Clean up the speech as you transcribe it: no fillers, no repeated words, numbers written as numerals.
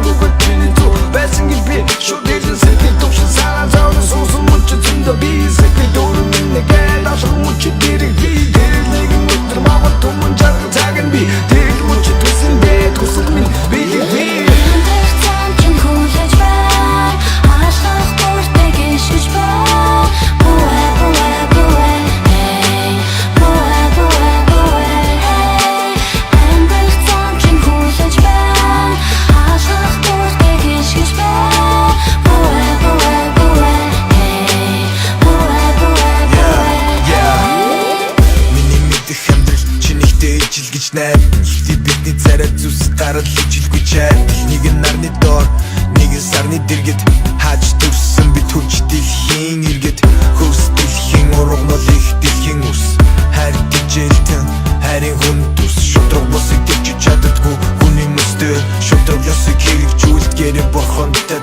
누가 틀리도 배승기빛 쇼대진 새끼 독신 사라져는 소수 묻혀 든다 비새끼 도름이 내게 다시 묻혀 디릭비 디릭 묻혀 마와 도문 작은 작은 비 디릭 묻혀 도승대 도승민 비디비 Хитий бидний царай зүс гарал ижилгүй чад Нэг нь нарны доор, нэг нь сарны дэргэд Хааж төрсөн би төрж дэлхийн иргэд Хөрс дэлхийн ургамал их дэлхийн ус Хайр гижэлтэн, хайрын хүн төс Шудраг бусыг дэлж чаддаггүй хүний мөстөө Шудраг ёсыг хэрэгжүүлд гэрэ борхонтой